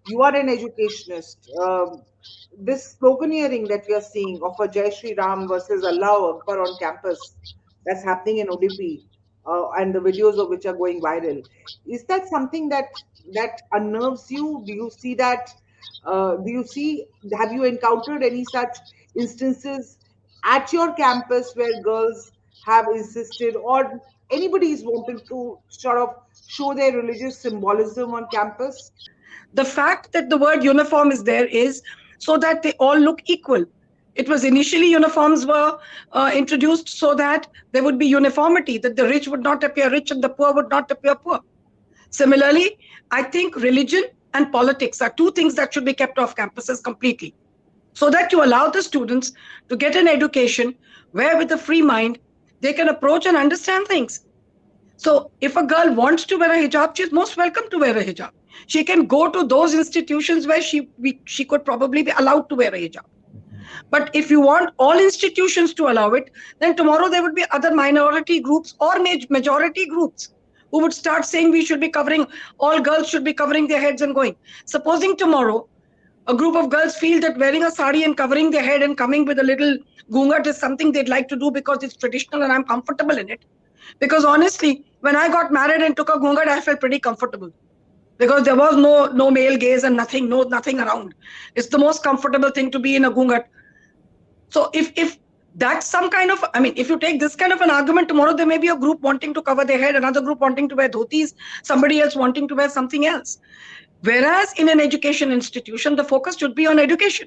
you are an educationist. This sloganeering that we are seeing of a Jai Shri Ram versus Allah Akbar on campus, that's happening in Udupi, and the videos of which are going viral, is that something that unnerves you? Do you see that? Do you see? Have you encountered any such instances at your campus where girls have insisted, or anybody is wanting to sort of show their religious symbolism on campus? The fact that the word uniform is there is so that they all look equal. It was initially uniforms were introduced so that there would be uniformity, that the rich would not appear rich and the poor would not appear poor. Similarly, I think religion and politics are two things that should be kept off campuses completely, so that you allow the students to get an education where, with a free mind, they can approach and understand things. So if a girl wants to wear a hijab, she's most welcome to wear a hijab. She can go to those institutions where she could probably be allowed to wear a hijab. But if you want all institutions to allow it, then tomorrow there would be other minority groups or majority groups who would start saying we should be covering, all girls should be covering their heads and going. Supposing tomorrow a group of girls feel that wearing a sari and covering their head and coming with a little gungat is something they'd like to do because it's traditional and I'm comfortable in it. Because honestly, when I got married and took a gungat, I felt pretty comfortable because there was no male gaze and nothing around. It's the most comfortable thing to be in a gungat. So if that's some kind of, I mean, if you take this kind of an argument, tomorrow there may be a group wanting to cover their head, another group wanting to wear dhotis, somebody else wanting to wear something else. Whereas in an education institution, the focus should be on education.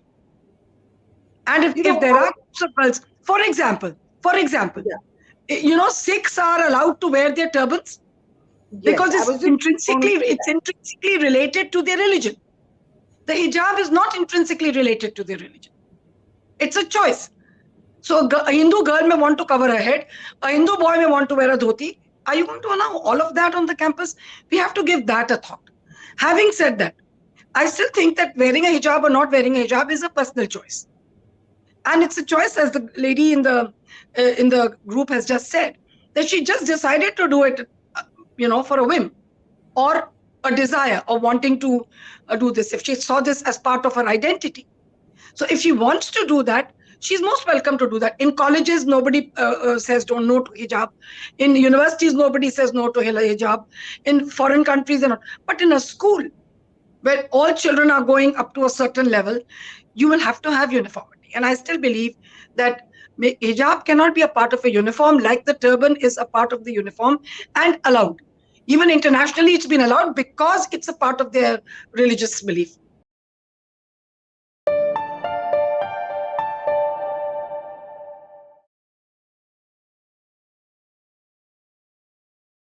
And if there are girls, for example, Yeah. Sikhs are allowed to wear their turbans Yes, because I was just going to say it's that. intrinsically related to their religion. The hijab is not intrinsically related to their religion. It's a choice. So a Hindu girl may want to cover her head, a Hindu boy may want to wear a dhoti. Are you going to allow all of that on the campus? We have to give that a thought. Having said that, I still think that wearing a hijab or not wearing a hijab is a personal choice. And it's a choice, as the lady in the group has just said, that she just decided to do it, for a whim or a desire or wanting to do this. If she saw this as part of her identity, so if she wants to do that, she's most welcome to do that. In colleges, nobody says don't no to hijab. In universities, nobody says no to hijab. In foreign countries, and but in a school where all children are going up to a certain level, you will have to have uniformity. And I still believe that hijab cannot be a part of a uniform like the turban is a part of the uniform and allowed. Even internationally, it's been allowed because it's a part of their religious belief.